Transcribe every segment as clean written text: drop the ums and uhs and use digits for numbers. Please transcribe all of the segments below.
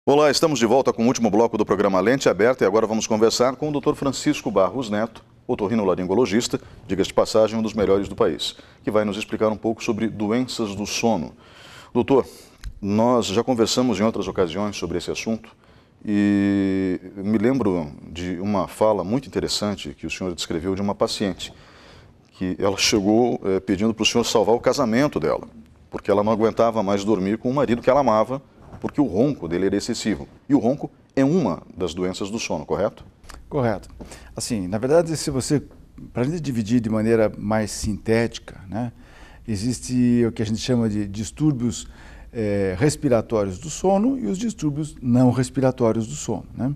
Olá, estamos de volta com o último bloco do programa Lente Aberta e agora vamos conversar com o Dr. Francisco Barros Neto, otorrinolaringologista, diga-se de passagem, um dos melhores do país, que vai nos explicar um pouco sobre doenças do sono. Doutor, nós já conversamos em outras ocasiões sobre esse assunto e me lembro de uma fala muito interessante que o senhor descreveu de uma paciente, que ela chegou pedindo para o senhor salvar o casamento dela, porque ela não aguentava mais dormir com o marido que ela amava, porque o ronco dele era excessivo. E o ronco é uma das doenças do sono, correto? Correto. Assim, na verdade, para a gente dividir de maneira mais sintética, né, existe o que a gente chama de distúrbios respiratórios do sono e os distúrbios não respiratórios do sono, né?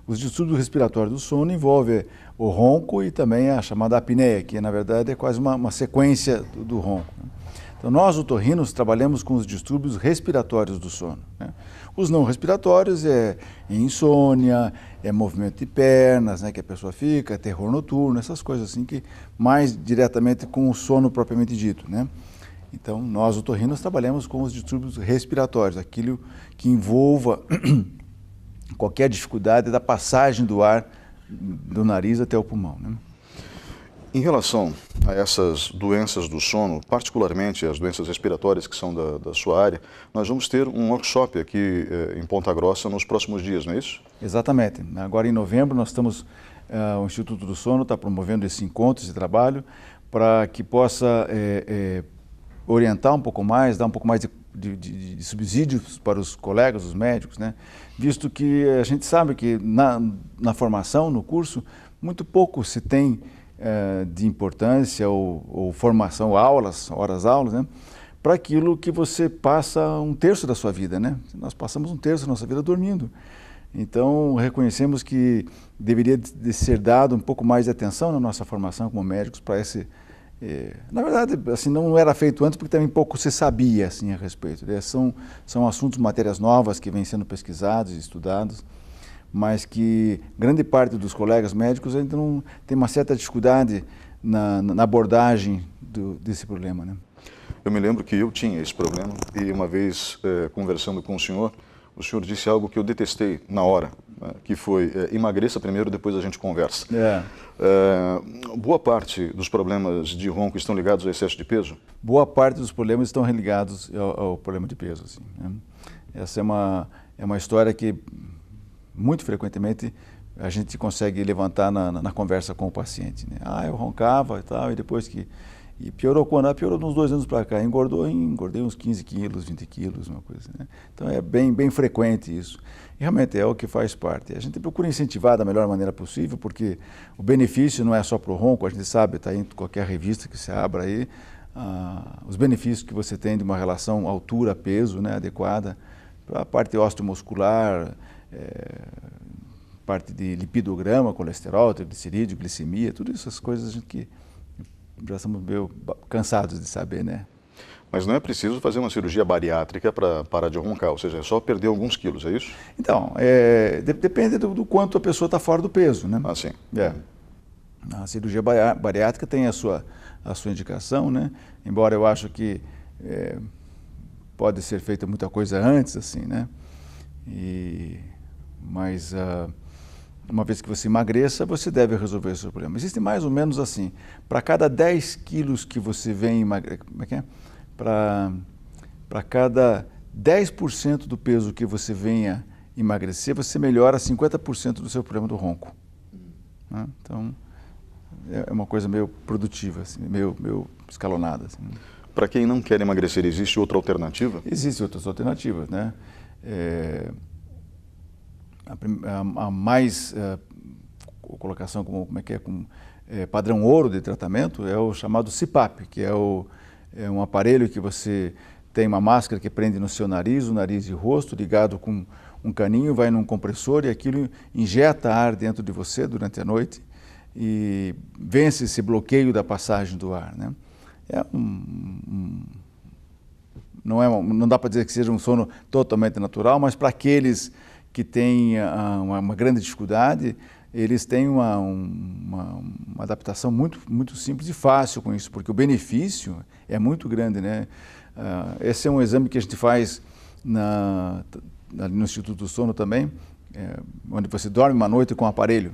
Os distúrbios respiratórios do sono envolvem o ronco e também a chamada apneia, que na verdade é quase uma sequência do ronco, né? Então, nós, otorrinos, trabalhamos com os distúrbios respiratórios do sono, né? Os não respiratórios é insônia, é movimento de pernas, né, que a pessoa fica, terror noturno, essas coisas assim que mais diretamente com o sono propriamente dito, né? Então, nós, otorrinos, trabalhamos com os distúrbios respiratórios, aquilo que envolva qualquer dificuldade da passagem do ar do nariz até o pulmão, né? Em relação a essas doenças do sono, particularmente as doenças respiratórias que são da sua área, nós vamos ter um workshop aqui em Ponta Grossa nos próximos dias, não é isso? Exatamente. Agora em novembro nós estamos, o Instituto do Sono está promovendo esse encontro, esse trabalho, para que possa orientar um pouco mais, dar um pouco mais de subsídios para os colegas, os médicos, né? Visto que a gente sabe que na formação, no curso, muito pouco se tem de importância ou formação, horas-aulas, né, para aquilo que você passa um terço da sua vida, né? Nós passamos um terço da nossa vida dormindo. Então, reconhecemos que deveria de ser dado um pouco mais de atenção na nossa formação como médicos para esse... na verdade, assim, não era feito antes porque também pouco se sabia assim, a respeito, né? São assuntos, matérias novas que vêm sendo pesquisados e estudados, mas que grande parte dos colegas médicos ainda não tem uma certa dificuldade na abordagem desse problema, né? Eu me lembro que eu tinha esse problema e uma vez conversando com o senhor disse algo que eu detestei na hora, né, que foi emagreça primeiro, depois a gente conversa. Boa parte dos problemas de ronco estão ligados ao excesso de peso? Boa parte dos problemas estão ligados ao problema de peso, assim, né? Essa é uma história que muito frequentemente a gente consegue levantar na conversa com o paciente, né? Eu roncava e tal, e depois que... E piorou quando? Piorou uns 2 anos para cá, engordei uns 15 quilos, 20 quilos, uma coisa, né? Então é bem frequente isso. E realmente é o que faz parte. A gente procura incentivar da melhor maneira possível, porque o benefício não é só para o ronco, a gente sabe, está em qualquer revista que você abra aí, os benefícios que você tem de uma relação altura-peso, né, adequada, para a parte osteomuscular, parte de lipidograma, colesterol, triglicerídeo, glicemia, tudo isso, essas coisas a gente que já estamos meio cansados de saber, né? Mas não é preciso fazer uma cirurgia bariátrica para parar de roncar, ou seja, é só perder alguns quilos, é isso? Então, depende do quanto a pessoa está fora do peso, né? Ah, sim. A cirurgia bariátrica tem a sua indicação, né? Embora eu acho que pode ser feita muita coisa antes, assim, né? Mas uma vez que você emagreça, você deve resolver esse problema. Existe mais ou menos assim, para cada 10 quilos que você vem emagrecer, como é que é? Para cada 10% do peso que você venha emagrecer, você melhora 50% do seu problema do ronco, né? Então, é uma coisa meio produtiva, assim, meio escalonada, assim. Para quem não quer emagrecer, existe outra alternativa? Existem outras alternativas, né? A mais colocação como padrão ouro de tratamento é o chamado CPAP, que é um aparelho que você tem uma máscara que prende no seu nariz, o nariz e o rosto, ligado com um caninho, vai num compressor e aquilo injeta ar dentro de você durante a noite e vence esse bloqueio da passagem do ar, né? Não dá para dizer que seja um sono totalmente natural, mas para aqueles que têm uma grande dificuldade, eles têm uma adaptação muito simples e fácil com isso, porque o benefício é muito grande, né? Esse é um exame que a gente faz ali no Instituto do Sono também, onde você dorme uma noite com um aparelho.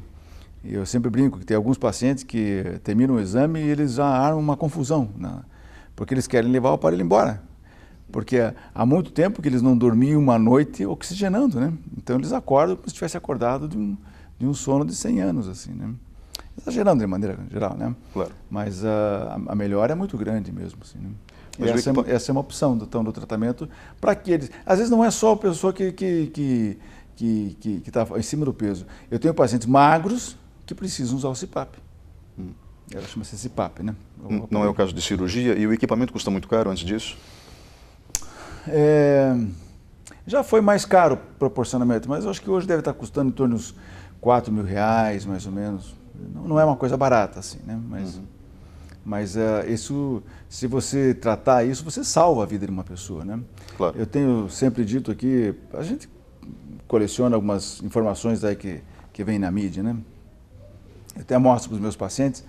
E eu sempre brinco que tem alguns pacientes que terminam o exame e eles já armam uma confusão, né? Porque eles querem levar o aparelho embora. Porque há muito tempo que eles não dormiam uma noite oxigenando, né? Então eles acordam como se tivesse acordado de um sono de 100 anos, assim, né? Exagerando de maneira geral, né? Claro. Mas a melhora é muito grande mesmo, assim, né? Mas Essa é uma opção do tratamento para que eles... Às vezes não é só a pessoa que está em cima do peso. Eu tenho pacientes magros que precisam usar o CPAP. Ela chama-se CPAP, né? Não é o caso de cirurgia? E o equipamento custa muito caro antes disso? Já foi mais caro proporcionalmente, mas eu acho que hoje deve estar custando em torno dos R$4.000, mais ou menos. Não é uma coisa barata, assim, né? Mas isso, se você tratar isso, você salva a vida de uma pessoa, né? Claro. Eu tenho sempre dito aqui, a gente coleciona algumas informações aí que vem na mídia, né? Eu até mostro para os meus pacientes.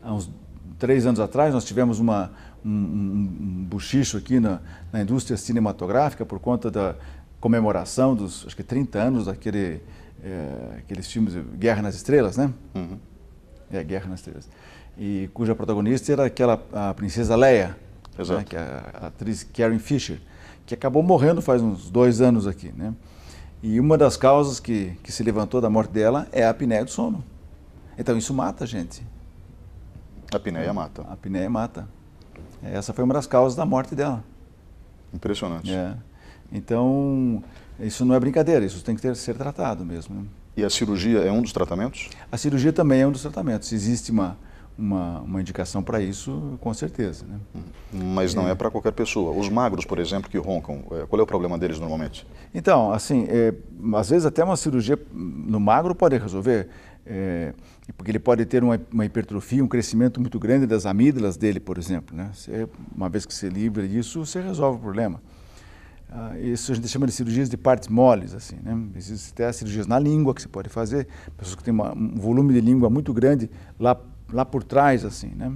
Há uns 3 anos atrás, nós tivemos um buchicho aqui na indústria cinematográfica por conta da comemoração dos, acho que 30 anos daqueles filmes Guerra nas Estrelas, né? Uhum. Guerra nas Estrelas. E cuja protagonista era a princesa Leia, né? Que é a atriz Carrie Fisher, que acabou morrendo faz uns 2 anos aqui, né? E uma das causas que se levantou da morte dela é a apneia do sono. Então isso mata a gente. A apneia mata. A apneia mata. Essa foi uma das causas da morte dela. Impressionante. Então, isso não é brincadeira, isso tem que ser tratado mesmo, né? E a cirurgia é um dos tratamentos? A cirurgia também é um dos tratamentos. Se existe uma indicação para isso, com certeza, né? Mas não é para qualquer pessoa. Os magros, por exemplo, que roncam, qual é o problema deles normalmente? Então, assim, às vezes até uma cirurgia no magro pode resolver, porque ele pode ter uma hipertrofia, um crescimento muito grande das amígdalas dele, por exemplo, né? Uma vez que você livra disso, você resolve o problema. Isso a gente chama de cirurgias de partes moles, assim, né? Existem até cirurgias na língua que você pode fazer, pessoas que têm um volume de língua muito grande lá por trás, assim, né?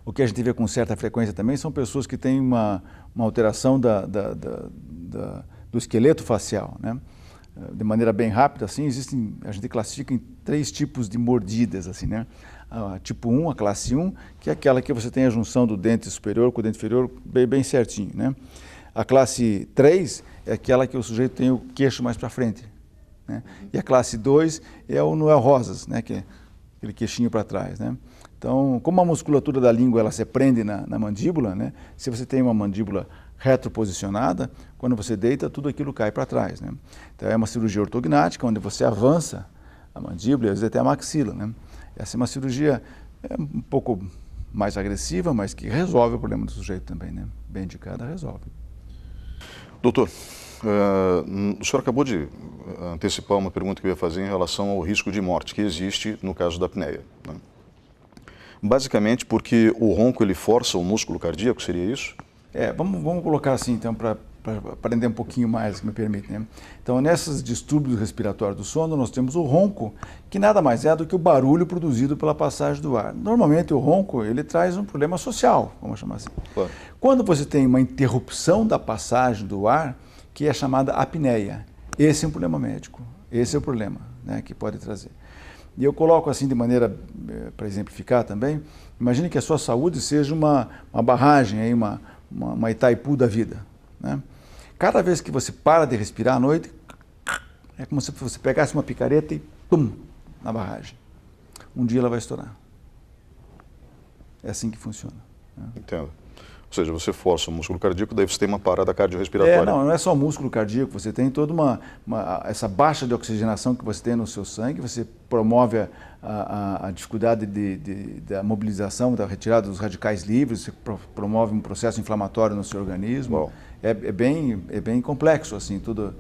O que a gente vê com certa frequência também são pessoas que têm uma alteração do esqueleto facial, né? De maneira bem rápida, assim, a gente classifica em 3 tipos de mordidas, assim, né? Tipo 1, a classe 1, que é aquela que você tem a junção do dente superior com o dente inferior bem certinho, né? A classe 3 é aquela que o sujeito tem o queixo mais para frente, né? E a classe 2 é o Noel Rosas, né? Que é aquele queixinho para trás, né? Então, como a musculatura da língua ela se prende na mandíbula, né? Se você tem uma mandíbula retroposicionada, quando você deita, tudo aquilo cai para trás, né? Então, é uma cirurgia ortognática, onde você avança a mandíbula e às vezes até a maxila, né? Essa é uma cirurgia um pouco mais agressiva, mas que resolve o problema do sujeito também, né? Bem indicada, resolve. Doutor, o senhor acabou de antecipar uma pergunta que eu ia fazer em relação ao risco de morte que existe no caso da apneia, né? Basicamente porque o ronco ele força o músculo cardíaco, seria isso? Vamos colocar assim, então, para aprender um pouquinho mais, se me permite, né? Então, nesses distúrbios respiratórios do sono, nós temos o ronco, que nada mais é do que o barulho produzido pela passagem do ar. Normalmente, o ronco, ele traz um problema social, vamos chamar assim. Claro. Quando você tem uma interrupção da passagem do ar, que é chamada apneia, esse é um problema médico, esse é o problema, né, que pode trazer. E eu coloco assim de maneira, para exemplificar também, imagine que a sua saúde seja uma barragem, aí, uma Itaipu da vida, né? Cada vez que você para de respirar à noite, é como se você pegasse uma picareta e pum, na barragem. Um dia ela vai estourar. É assim que funciona, né? Entendo. Ou seja, você força o músculo cardíaco, daí você tem uma parada cardiorrespiratória. Não é só o músculo cardíaco, você tem toda essa baixa de oxigenação que você tem no seu sangue, você promove a dificuldade da mobilização, da retirada dos radicais livres, você promove um processo inflamatório no seu organismo. Uau. É bem complexo, assim, todo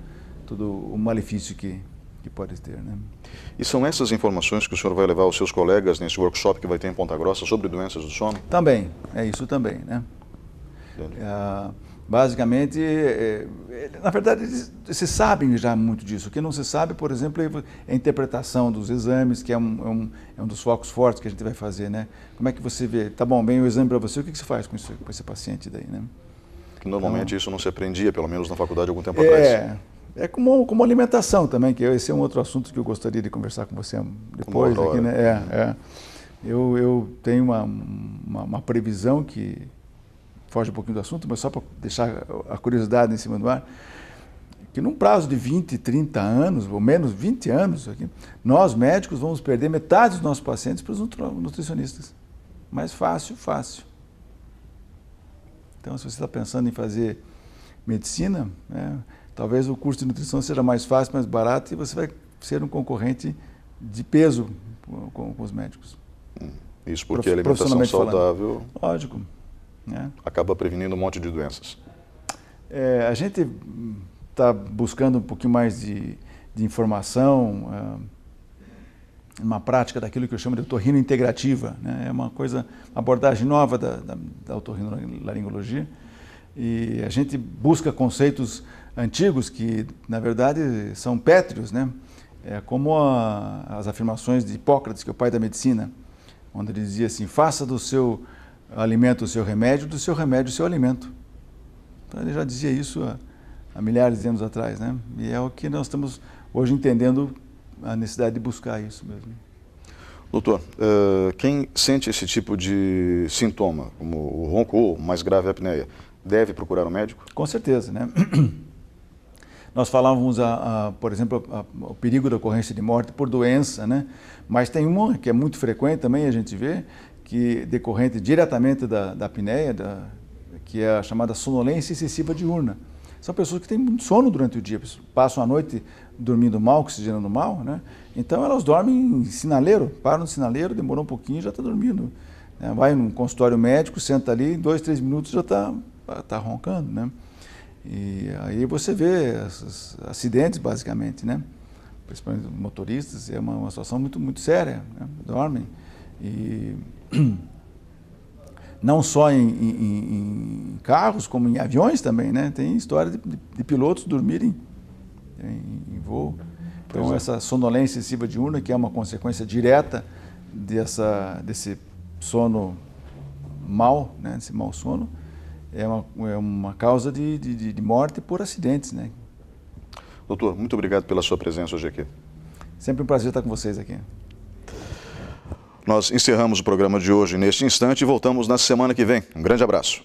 o malefício que pode ter, né? E são essas informações que o senhor vai levar aos seus colegas nesse workshop que vai ter em Ponta Grossa sobre doenças do sono? Também, é isso também, né? Basicamente, na verdade, se sabem já muito disso. O que não se sabe, por exemplo, é a interpretação dos exames, que é um dos focos fortes que a gente vai fazer, né? Como é que você vê? Tá bom, bem o exame para você, o que você faz com esse paciente daí, né? que normalmente isso não se aprendia, pelo menos na faculdade, algum tempo atrás. É como alimentação também, que esse é um outro assunto que eu gostaria de conversar com você depois aqui, né? Eu tenho uma previsão que foge um pouquinho do assunto, mas só para deixar a curiosidade em cima do ar, que num prazo de 20, 30 anos, ou menos 20 anos, aqui, nós médicos vamos perder metade dos nossos pacientes para os nutricionistas. Mas fácil. Então, se você está pensando em fazer medicina, né, talvez o curso de nutrição seja mais fácil, mais barato, e você vai ser um concorrente de peso com os médicos. Isso porque a alimentação saudável, lógico, né, acaba prevenindo um monte de doenças. A gente está buscando um pouquinho mais de informação, uma prática daquilo que eu chamo de otorrino-integrativa, né? É uma abordagem nova da otorrinolaringologia, e a gente busca conceitos antigos que, na verdade, são pétreos, né? Como as afirmações de Hipócrates, que é o pai da medicina, onde ele dizia assim: faça do seu alimento o seu remédio, do seu remédio o seu alimento. Então, ele já dizia isso há milhares de anos atrás, né? E é o que nós estamos hoje entendendo, a necessidade de buscar isso mesmo. Doutor, quem sente esse tipo de sintoma, como o ronco ou mais grave a apneia, deve procurar um médico? Com certeza, né? Nós falávamos, por exemplo, o perigo da ocorrência de morte por doença, né? Mas tem uma que é muito frequente também, a gente vê, que decorrente diretamente da apneia, que é a chamada sonolência excessiva diurna. São pessoas que têm muito sono durante o dia, passam a noite dormindo mal, oxigenando mal, né? Então elas dormem em sinaleiro, param no sinaleiro, demorou um pouquinho e já está dormindo. Né? Vai num consultório médico, senta ali, em 2, 3 minutos já está roncando, né? E aí você vê esses acidentes, basicamente, né? Principalmente motoristas, é uma situação muito, muito séria, né? Dormem. E não só em carros, como em aviões também, né? Tem história de pilotos dormirem em voo. Então, essa sonolência excessiva diurna, que é uma consequência direta desse sono mau, né? Desse mau sono, é uma causa de morte por acidentes, né? Doutor, muito obrigado pela sua presença hoje aqui. Sempre um prazer estar com vocês aqui. Nós encerramos o programa de hoje neste instante e voltamos na semana que vem. Um grande abraço.